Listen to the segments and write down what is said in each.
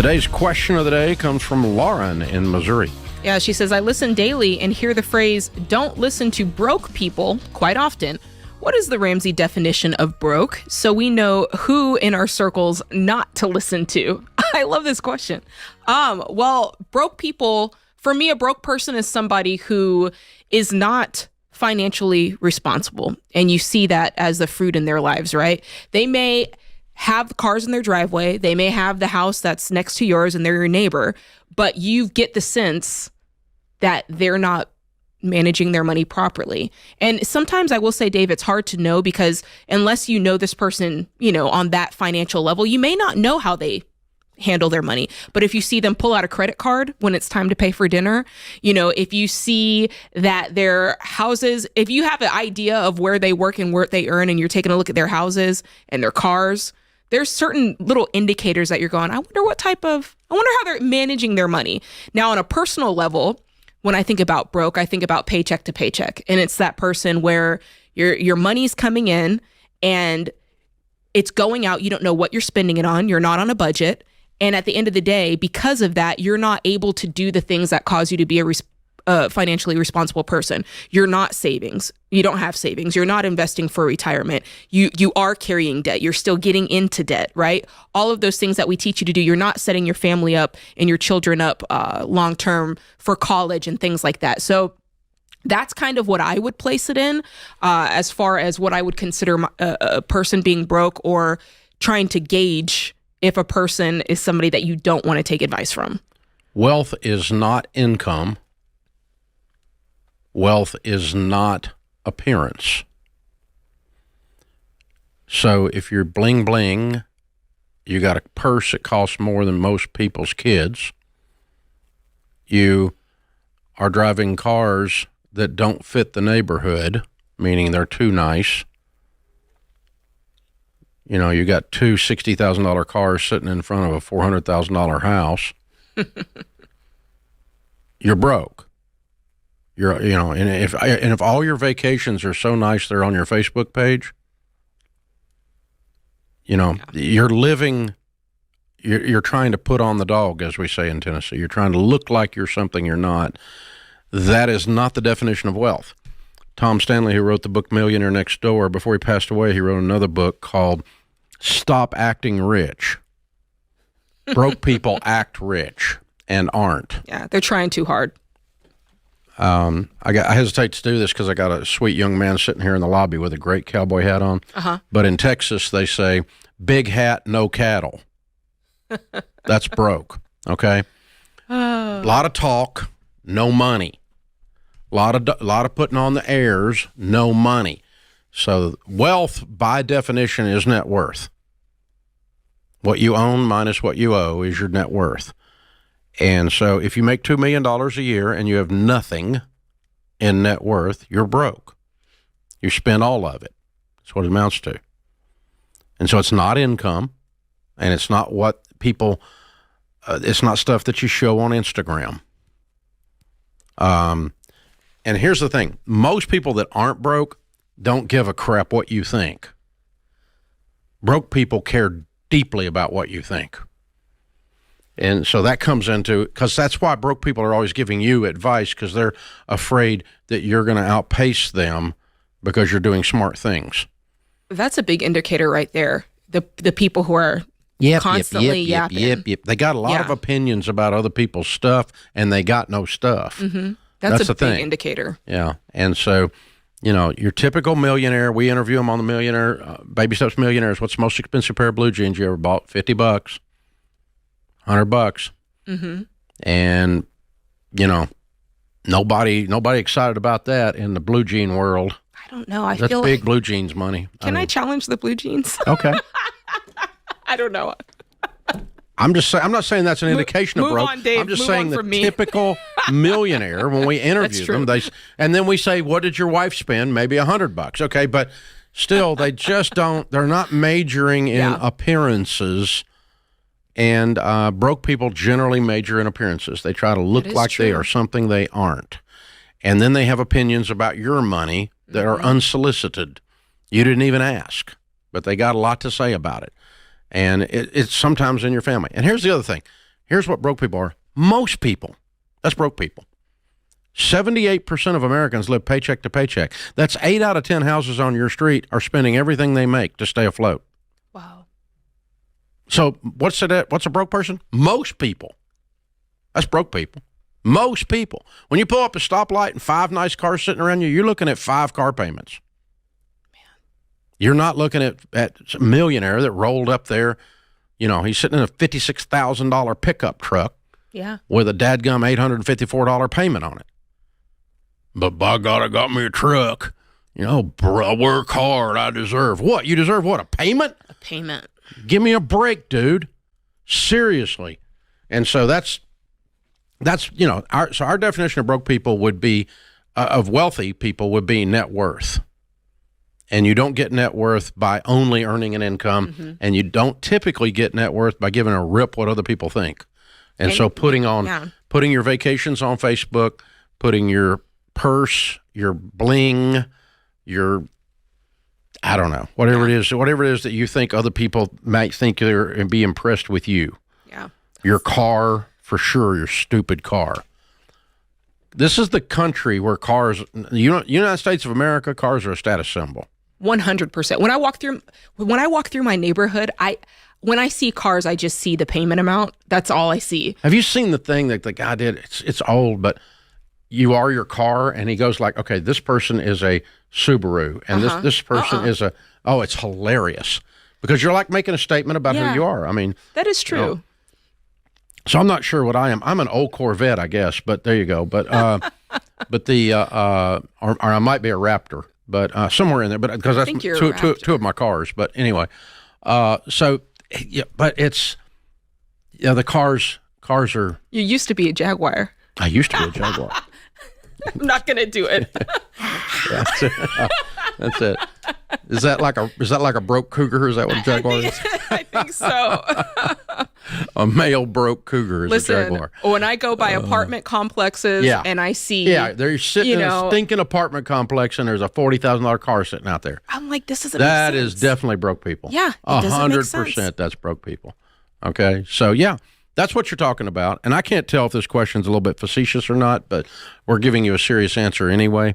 Today's question of the day comes from Lauren in Missouri. Yeah, she says, I listen daily and hear the phrase, don't listen to broke people quite often. What is the Ramsey definition of broke so we know who in our circles not to listen to? I love this question. Well, broke people, for me, a broke person is somebody who is not financially responsible. And you see that as the fruit in their lives, right? They may have cars in their driveway. They may have the house that's next to yours and they're your neighbor, but you get the sense that they're not managing their money properly. And sometimes I will say, Dave, it's hard to know because unless you know this person, on that financial level, you may not know how they handle their money. But if you see them pull out a credit card when it's time to pay for dinner, if you see that their houses, if you have an idea of where they work and where they earn and you're taking a look at their houses and their cars, there's certain little indicators that you're going, I wonder how they're managing their money. Now, on a personal level, when I think about broke, I think about paycheck to paycheck. And it's that person where your money's coming in and it's going out. You don't know what you're spending it on. You're not on a budget. And at the end of the day, because of that, you're not able to do the things that cause you to be a financially responsible person. You're not savings. You don't have savings. You're not investing for retirement. You are carrying debt. You're still getting into debt, right? All of those things that we teach you to do, you're not setting your family up and your children up long-term for college and things like that. So that's kind of what I would place it in as far as what I would consider a person being broke or trying to gauge if a person is somebody that you don't want to take advice from. Wealth is not income. Wealth is not appearance. So if you're bling bling, you got a purse that costs more than most people's kids, you are driving cars that don't fit the neighborhood, meaning they're too nice. You got two $60,000 cars sitting in front of a $400,000 house. You're broke. And if all your vacations are so nice they're on your Facebook page, you're living. You're trying to put on the dog, as we say in Tennessee. You're trying to look like you're something you're not. That is not the definition of wealth. Tom Stanley, who wrote the book Millionaire Next Door, before he passed away, he wrote another book called Stop Acting Rich. Broke people act rich and aren't. Yeah, they're trying too hard. I hesitate to do this because I got a sweet young man sitting here in the lobby with a great cowboy hat on. But in Texas, they say, big hat, no cattle. That's broke, okay? A lot of talk, no money. A lot of putting on the airs, no money. So wealth, by definition, is net worth. What you own minus what you owe is your net worth. And so if you make $2 million a year and you have nothing in net worth, you're broke. You spend all of it. That's what it amounts to. And so it's not income, and it's not what people, it's not stuff that you show on Instagram. And here's the thing. Most people that aren't broke don't give a crap what you think. Broke people care deeply about what you think. And so that comes into, because that's why broke people are always giving you advice, because they're afraid that you're going to outpace them because you're doing smart things. That's a big indicator right there. The people who are constantly yapping. Yep. They got a lot of opinions about other people's stuff, and they got no stuff. Mm-hmm. That's a big indicator. Yeah. And so, your typical millionaire, we interview them on the Millionaire, Baby Steps Millionaires. What's the most expensive pair of blue jeans you ever bought? $50, $100. Mm-hmm. And, nobody excited about that in the blue jean world. I don't know. I That's feel big like, blue jeans money. Can I challenge the blue jeans? Okay. I don't know. I'm not saying that's an indication of broke. On, Dave. I'm just move saying the me. Typical millionaire, when we interview them, and then we say, what did your wife spend? Maybe $100. Okay. But still, they just they're not majoring in appearances, and broke people generally major in appearances. They try to look like they are something they aren't. And then they have opinions about your money that are unsolicited. You didn't even ask, but they got a lot to say about it. And it's sometimes in your family. And here's the other thing. here's what broke people are. Most people, that's broke people. 78% of Americans live paycheck to paycheck. That's 8 out of 10 houses on your street are spending everything they make to stay afloat. Wow. So what's a broke person? Most people. That's broke people. Most people. When you pull up a stoplight and 5 nice cars sitting around you, you're looking at 5 car payments. Man. You're not looking at a millionaire that rolled up there. You know, he's sitting in a $56,000 pickup truck. Yeah. With a dadgum $854 payment on it. But by God, I got me a truck. You know, bro, I work hard. I deserve what? You deserve what? A payment? A payment. Give me a break, dude. Seriously. And so that's you know, our definition of broke people would be of wealthy people would be net worth. And you don't get net worth by only earning an income, and you don't typically get net worth by giving a rip what other people think. And so putting your vacations on Facebook, putting your purse, your bling, your, I don't know, whatever it is that you think other people might think they're and be impressed with you. Yeah. Your car, for sure, your stupid car. This is the country where cars, United States of America, cars are a status symbol. 100%. When I walk through my neighborhood, when I see cars, I just see the payment amount. That's all I see. Have you seen the thing that the guy did? It's old, but you are your car, and he goes like, okay, this person is a Subaru, and this person is a, it's hilarious. Because you're like making a statement about who you are. I mean. That is true. You know, so I'm not sure what I am. I'm an old Corvette, I guess, but there you go. But but the, or I might be a Raptor, but somewhere in there, but because that's two of my cars. But anyway, so, yeah, but it's, yeah, the cars are. You used to be a Jaguar. I used to be a Jaguar. I'm not going to do it. That's it. That's it. Is that like a broke cougar? Is that what a Jaguar is? I think so. A male broke cougar is a Jaguar. When I go by apartment complexes and I see... Yeah, they're sitting in a stinking apartment complex and there's a $40,000 car sitting out there. I'm like, this doesn't make sense. That is definitely broke people. Yeah, it doesn't make sense. 100% that's broke people. Okay, so yeah. That's what you're talking about. And I can't tell if this question's a little bit facetious or not, but we're giving you a serious answer anyway.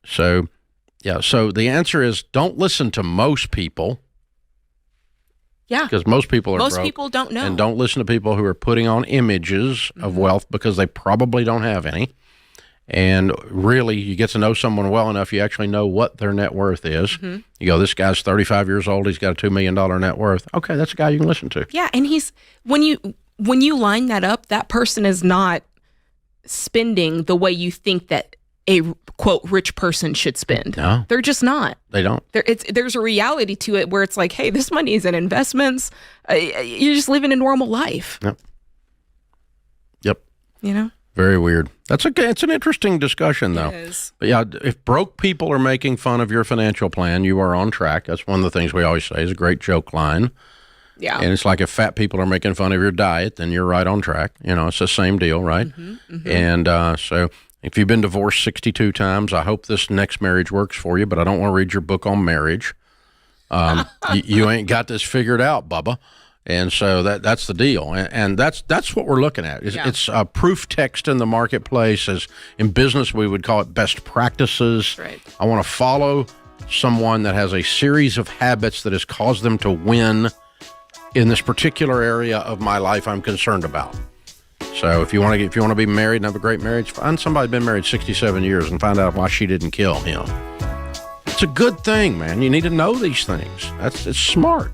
So the answer is don't listen to most people. Yeah. Because most people are broke. Most people don't know. And don't listen to people who are putting on images of wealth because they probably don't have any. And really, you get to know someone well enough, you actually know what their net worth is. You go, this guy's 35 years old, he's got a $2 million net worth. Okay, that's a guy you can listen to. Yeah, and when you line that up, that person is not spending the way you think that a, quote, rich person should spend. No. They're just not. They don't. There's a reality to it where it's like, hey, this money is in investments. You're just living a normal life. Yep. You know? Very weird. It's an interesting discussion, though. It is. But yeah, if broke people are making fun of your financial plan, you are on track. That's one of the things we always say is a great joke line. Yeah. And it's like if fat people are making fun of your diet, then you're right on track. You know, it's the same deal, right? And so if you've been divorced 62 times, I hope this next marriage works for you, but I don't want to read your book on marriage. You ain't got this figured out, Bubba. And so that's the deal. And that's what we're looking at. It's proof text in the marketplace. As in business, we would call it best practices. Right. I want to follow someone that has a series of habits that has caused them to win in this particular area of my life I'm concerned about. So if you want to be married and have a great marriage, find somebody who's been married 67 years and find out why she didn't kill him. It's a good thing, man. You need to know these things. It's smart.